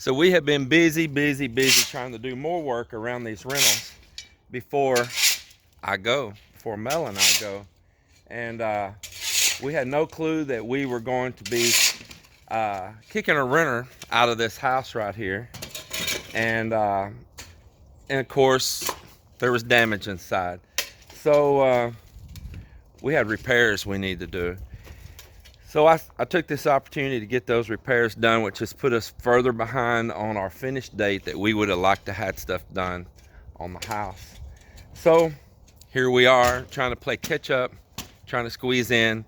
So we have been busy trying to do more work around these rentals before before Mel and I go. And we had no clue that we were going to be kicking a renter out of this house right here. And of course, there was damage inside. So we had repairs we need to do. So I took this opportunity to get those repairs done, which has put us further behind on our finish date that we would have liked to have stuff done on the house. So here we are trying to play catch up, trying to squeeze in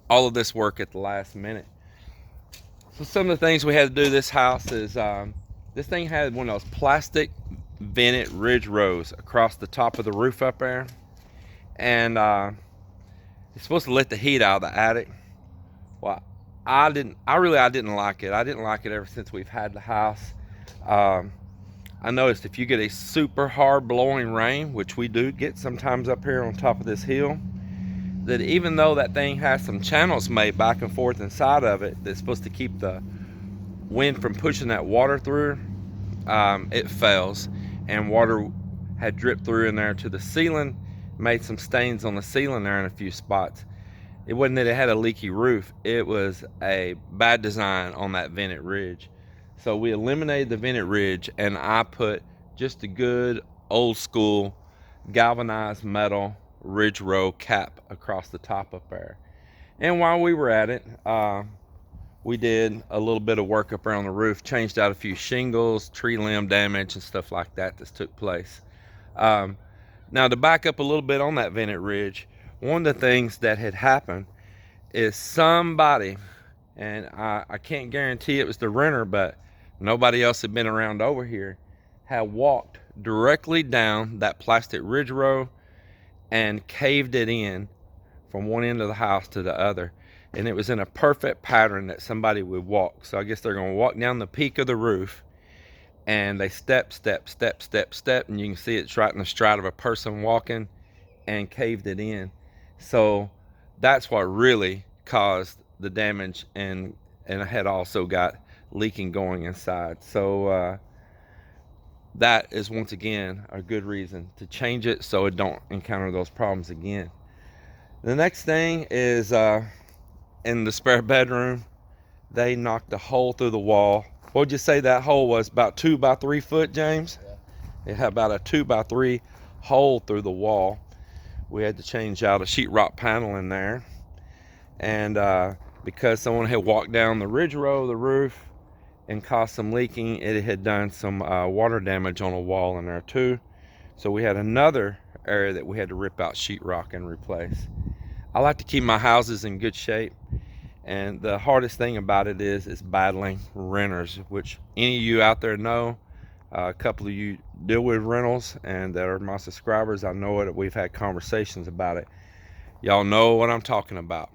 all of this work at the last minute. So some of the things we had to do this house is this thing had one of those plastic vented ridge rows across the top of the roof up there. And it's supposed to let the heat out of the attic. Well, I didn't like it. I didn't like it ever since we've had the house. I noticed if you get a super hard blowing rain, which we do get sometimes up here on top of this hill, that even though that thing has some channels made back and forth inside of it that's supposed to keep the wind from pushing that water through, it fails. And water had dripped through in there to the ceiling, made some stains on the ceiling there in a few spots. It wasn't that it had a leaky roof, it was a bad design on that vented ridge. So we eliminated the vented ridge and I put just a good old school galvanized metal ridge row cap across the top up there. And while we were at it, we did a little bit of work up around the roof, changed out a few shingles, tree limb damage and stuff like that took place. Now to back up a little bit on that vented ridge, one of the things that had happened is somebody, and I can't guarantee it was the renter, but nobody else had been around over here, had walked directly down that plastic ridge row and caved it in from one end of the house to the other. And it was in a perfect pattern that somebody would walk. So I guess they're going to walk down the peak of the roof and they step, and you can see it's right in the stride of a person walking, and caved it in. So that's what really caused the damage, and I had also got leaking going inside. So that is once again a good reason to change it so it don't encounter those problems again. The next thing is in the spare bedroom, they knocked a hole through the wall. What would you say that hole was? About 2 by 3 foot, James? Yeah. It had about a 2 by 3 hole through the wall. We had to change out a sheetrock panel in there, and because someone had walked down the ridge row of the roof and caused some leaking, it had done some water damage on a wall in there too. So we had another area that we had to rip out sheetrock and replace. I like to keep my houses in good shape, and the hardest thing about it is battling renters, which any of you out there know. A couple of you deal with rentals and that are my subscribers. I know it. We've had conversations about it. Y'all know what I'm talking about.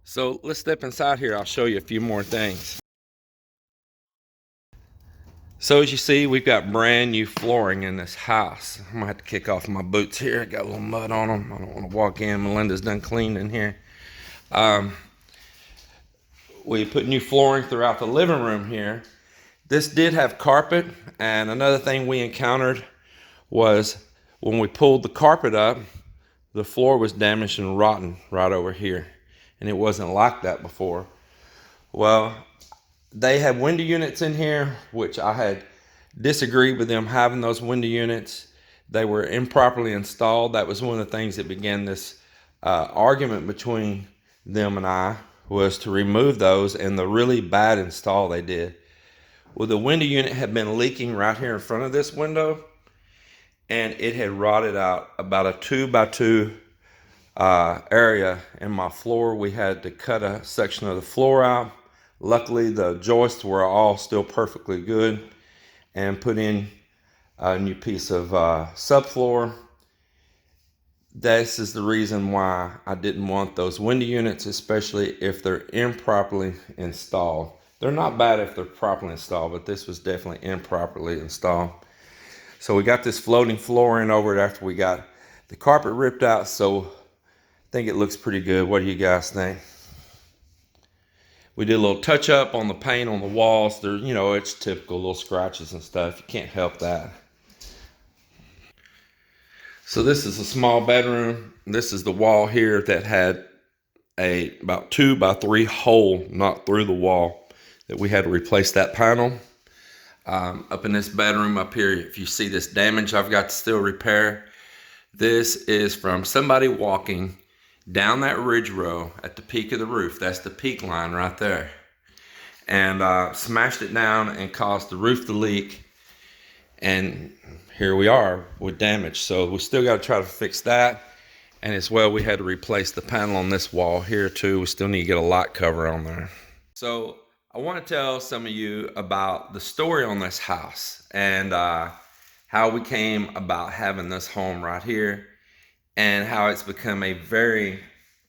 So let's step inside here. I'll show you a few more things. So as you see, we've got brand new flooring in this house. I'm gonna have to kick off my boots here. I got a little mud on them. I don't want to walk in. Melinda's done cleaned in here. We put new flooring throughout the living room here. This did have carpet, and another thing we encountered was when we pulled the carpet up, the floor was damaged and rotten right over here, and it wasn't like that before. Well, they had window units in here, which I had disagreed with them having those window units. They were improperly installed. That was one of the things that began this argument between them and I, was to remove those and the really bad install they did. Well, the window unit had been leaking right here in front of this window, and it had rotted out about a 2 by 2 area in my floor. We had to cut a section of the floor out. Luckily, the joists were all still perfectly good, and put in a new piece of subfloor. This is the reason why I didn't want those window units, especially if they're improperly installed. They're not bad if they're properly installed, but this was definitely improperly installed. So we got this floating flooring over it after we got the carpet ripped out, so I think it looks pretty good. What do you guys think? We did a little touch up on the paint on the walls. There, it's typical little scratches and stuff. You can't help that. So this is a small bedroom. This is the wall here that had a about 2x3 hole knocked through the wall that we had to replace that panel. Up in this bedroom up here, if you see this damage I've got to still repair, this is from somebody walking down that ridge row at the peak of the roof. That's the peak line right there. And smashed it down and caused the roof to leak. And here we are with damage. So we still got to try to fix that. And as well, we had to replace the panel on this wall here too. We still need to get a lot cover on there. So I want to tell some of you about the story on this house and how we came about having this home right here, and how it's become a very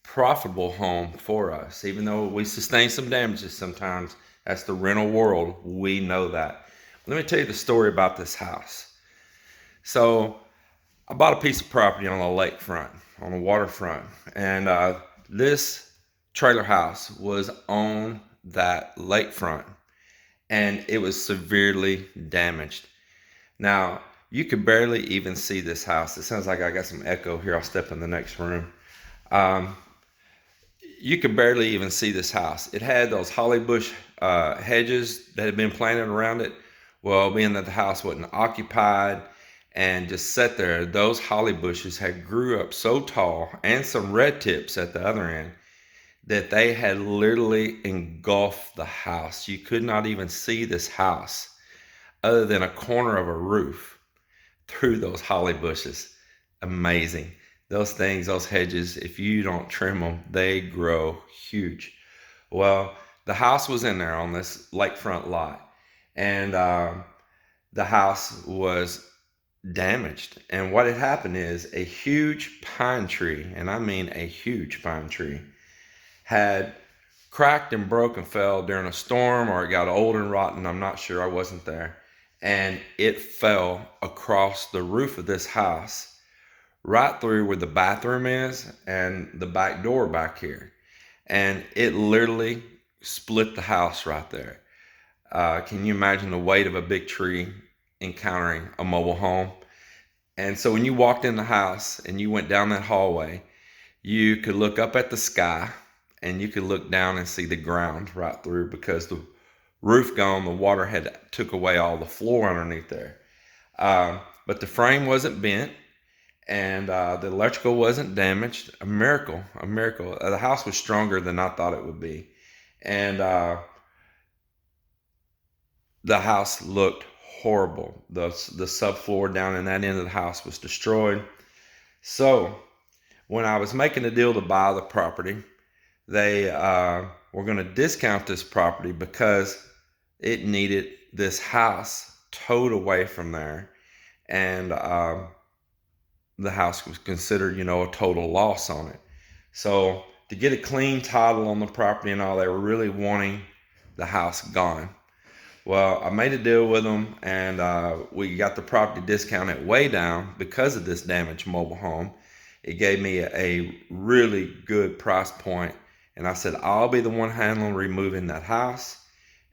profitable home for us. Even though we sustain some damages sometimes, that's the rental world, we know that. Let me tell you the story about this house. So I bought a piece of property on the lakefront, on the waterfront, and this trailer house was on that lakefront, and it was severely damaged. Now, you could barely even see this house. It sounds like I got some echo here. I'll step in the next room. You could barely even see this house. It had those holly bush hedges that had been planted around it. Well, being that the house wasn't occupied and just sat there, those holly bushes had grew up so tall, and some red tips at the other end, that they had literally engulfed the house. You could not even see this house other than a corner of a roof through those holly bushes. Amazing. Those things, those hedges, if you don't trim them, they grow huge. Well, the house was in there on this lakefront lot, and the house was damaged. And what had happened is a huge pine tree, and I mean a huge pine tree, had cracked and broke and fell during a storm, or it got old and rotten. I'm not sure, I wasn't there. And it fell across the roof of this house, right through where the bathroom is and the back door back here. And it literally split the house right there. Can you imagine the weight of a big tree encountering a mobile home? And so when you walked in the house and you went down that hallway, you could look up at the sky and you could look down and see the ground right through, because the roof gone, the water had took away all the floor underneath there. But the frame wasn't bent, and the electrical wasn't damaged. A miracle, a miracle. The house was stronger than I thought it would be. And the house looked horrible. The subfloor down in that end of the house was destroyed. So when I was making a deal to buy the property, they were going to discount this property because it needed this house towed away from there. And the house was considered, a total loss on it. So to get a clean title on the property and all, they were really wanting the house gone. Well, I made a deal with them, and we got the property discounted way down because of this damaged mobile home. It gave me a really good price point, and I said, I'll be the one handling removing that house,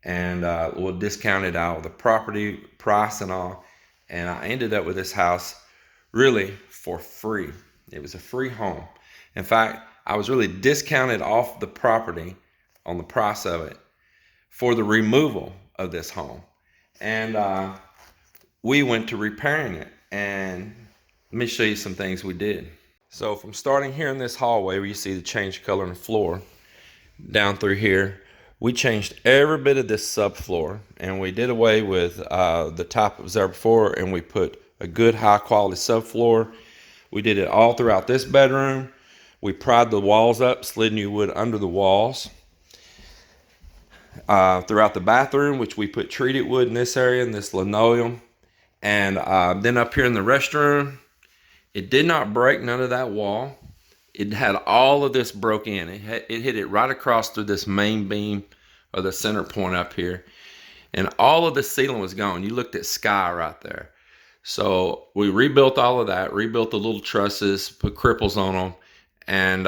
and we'll discount it out of the property price and all. And I ended up with this house really for free. It was a free home. In fact, I was really discounted off the property on the price of it for the removal of this home. And we went to repairing it, and let me show you some things we did. So from starting here in this hallway where you see the change color in the floor, down through here, we changed every bit of this subfloor, and we did away with the top that was there before, and we put a good high quality subfloor. We did it all throughout this bedroom. We pried the walls up, slid new wood under the walls. Throughout the bathroom, which we put treated wood in this area, in this linoleum. And then up here in the restroom, it did not break none of that wall. It had all of this broke in. It hit it right across through this main beam, or the center point up here. And all of the ceiling was gone. You looked at sky right there. So we rebuilt all of that, rebuilt the little trusses, put cripples on them. And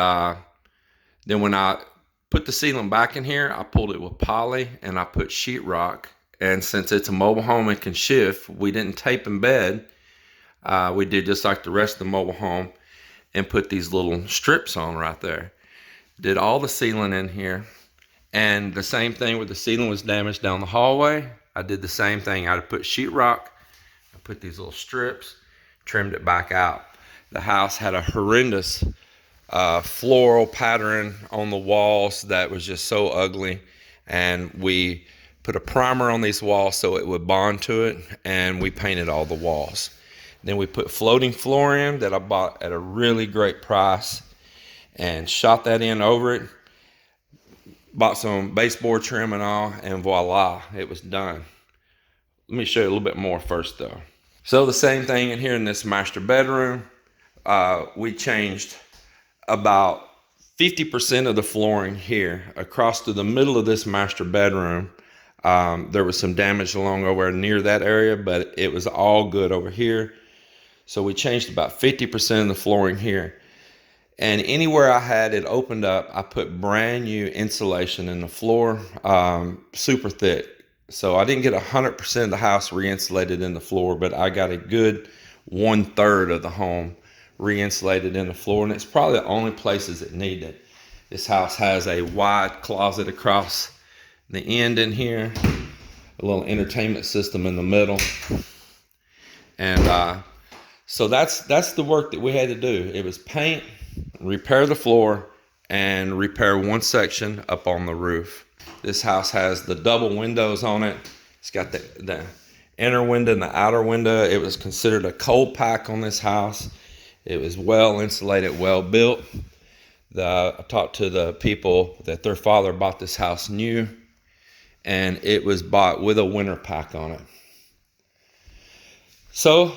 then when I Put the ceiling back in here. I pulled it with poly and I put sheetrock. And since it's a mobile home and can shift, we didn't tape in bed. We did just like the rest of the mobile home and put these little strips on right there. Did all the ceiling in here. And the same thing where the ceiling was damaged down the hallway. I did the same thing. I put sheetrock, I put these little strips, trimmed it back out. The house had a horrendous floral pattern on the walls that was just so ugly, and we put a primer on these walls so it would bond to it, and we painted all the walls. Then we put floating flooring that I bought at a really great price and shot that in over it. Bought some baseboard trim and all, and voila, it was done. Let me show you a little bit more first though. So the same thing in here in this master bedroom. We changed about 50% of the flooring here across to the middle of this master bedroom. There was some damage along over near that area, but it was all good over here. So we changed about 50% of the flooring here. And anywhere I had it opened up, I put brand new insulation in the floor, super thick. So I didn't get 100% of the house re-insulated in the floor, but I got a good 1/3 of the home re-insulated in the floor, and it's probably the only places it needed. This house has a wide closet across the end in here, a little entertainment system in the middle, and so that's the work that we had to do. It was paint, repair the floor, and repair one section up on the roof. This house has the double windows on it. It's got the inner window and the outer window. It was considered a cold pack on this house. It was well insulated, well built. I talked to the people that their father bought this house new, and it was bought with a winter pack on it. So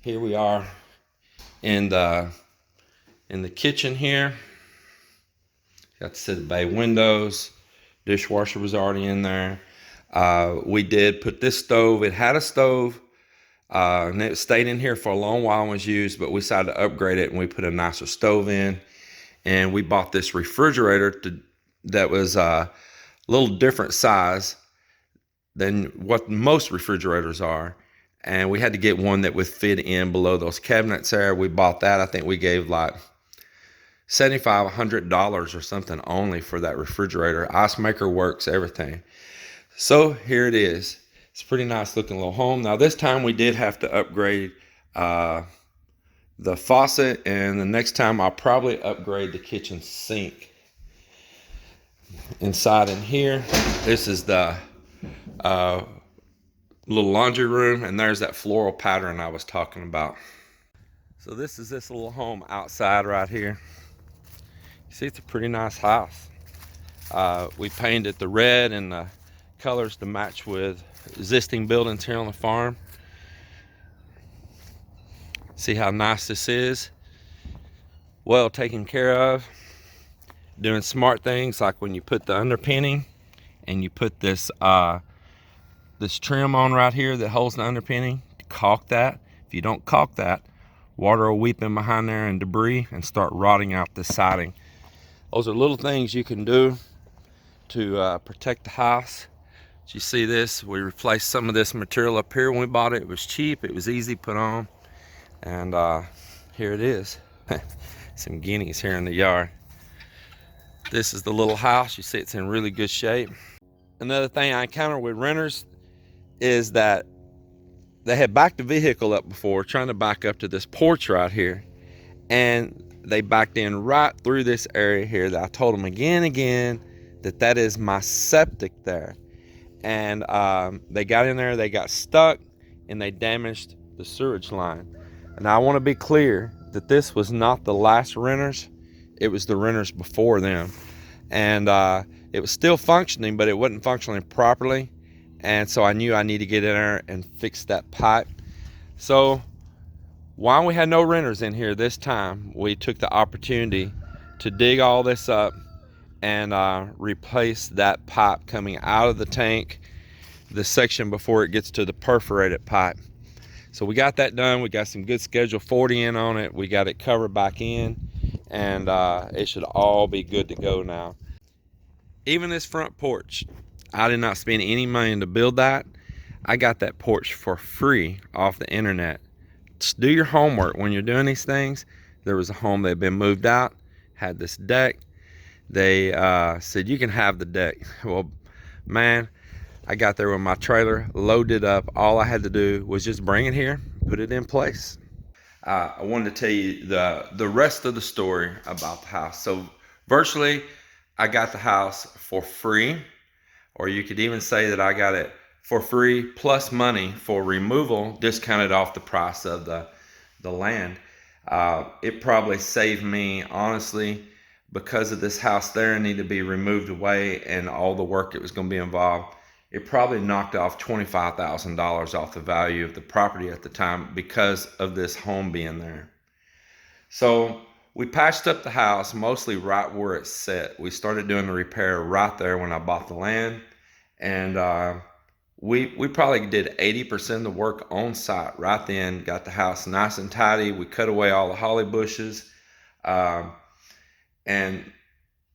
here we are in the kitchen here. Got to see the bay windows. Dishwasher was already in there. We did put this stove. It had a stove, and it stayed in here for a long while and was used, but we decided to upgrade it, and we put a nicer stove in. And we bought this refrigerator that was a little different size than what most refrigerators are. And we had to get one that would fit in below those cabinets there. We bought that. I think we gave like $75, $100 or something only for that refrigerator. Ice maker works, everything. So here it is. It's a pretty nice looking little home. Now this time we did have to upgrade the faucet, and the next time I'll probably upgrade the kitchen sink. Inside in here, this is the little laundry room, and there's that floral pattern I was talking about. So this is this little home outside right here. You see, it's a pretty nice house. We painted the red and the colors to match with existing buildings here on the farm. See how nice this is. Well taken care of. Doing smart things like when you put the underpinning and you put this this trim on right here that holds the underpinning, caulk that. If you don't caulk that, water will weep in behind there and debris and start rotting out the siding. Those are little things you can do to protect the house. As you see this, we replaced some of this material up here when we bought it. It was cheap, it was easy to put on, and here it is. Some guineas here in the yard. This is the little house. You see it's in really good shape. Another thing I encounter with renters is that they had backed the vehicle up before, trying to back up to this porch right here, and they backed in right through this area here that I told them again and again that is my septic there. And they got in there, they got stuck, and they damaged the sewage line. And I want to be clear that this was not the last renters, it was the renters before them. And it was still functioning, but it wasn't functioning properly. And so I knew I needed to get in there and fix that pipe. So while we had no renters in here this time, we took the opportunity to dig all this up and replace that pipe coming out of the tank, the section before it gets to the perforated pipe. So we got that done. We got some good Schedule 40 in on it. We got it covered back in, and it should all be good to go now. Even this front porch, I did not spend any money to build that. I got that porch for free off the internet. Just do your homework when you're doing these things. There was a home that had been moved out, had this deck. They said, you can have the deck. Well, man, I got there with my trailer, loaded up. All I had to do was just bring it here, put it in place. I wanted to tell you the rest of the story about the house. So virtually, I got the house for free, or you could even say that I got it for free plus money for removal, discounted off the price of the land. It probably saved me, honestly, because of this house there needed to be removed away and all the work that was going to be involved. It probably knocked off $25,000 off the value of the property at the time because of this home being there. So we patched up the house mostly right where it's set. We started doing the repair right there when I bought the land, and we probably did 80% of the work on site right then. Got the house nice and tidy. We cut away all the holly bushes, and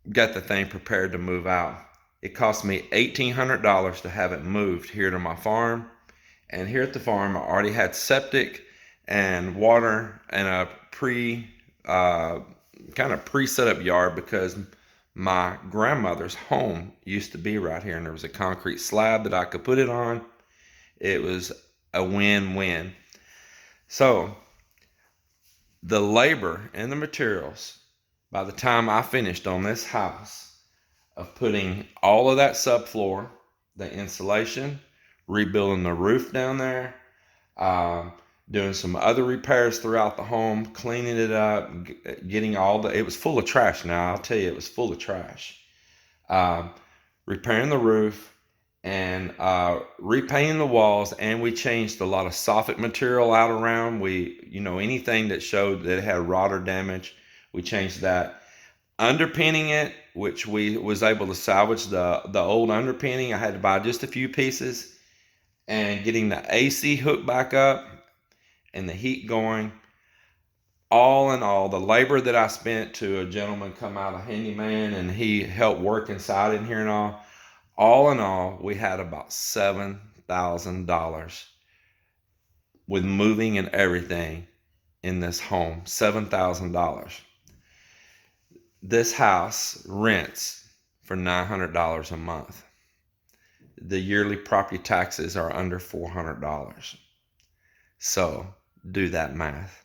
got the thing prepared to move out. It cost me $1,800 to have it moved here to my farm. And here at the farm, I already had septic and water and a kind of pre-set up yard because my grandmother's home used to be right here, and there was a concrete slab that I could put it on. It was a win-win. So the labor and the materials, by the time I finished on this house, of putting all of that subfloor, the insulation, rebuilding the roof down there, doing some other repairs throughout the home, cleaning it up, getting it was full of trash now, I'll tell you, it was full of trash. Repairing the roof and repainting the walls, and we changed a lot of soffit material out around. Anything that showed that it had rot or damage, we changed that. Underpinning it, which we was able to salvage the old underpinning. I had to buy just a few pieces, and getting the AC hooked back up and the heat going. All in all, the labor that I spent to a gentleman come out, a handyman, and he helped work inside in here and all in all, we had about $7,000 with moving and everything in this home. $7,000. This house rents for $900 a month. The yearly property taxes are under $400. So do that math.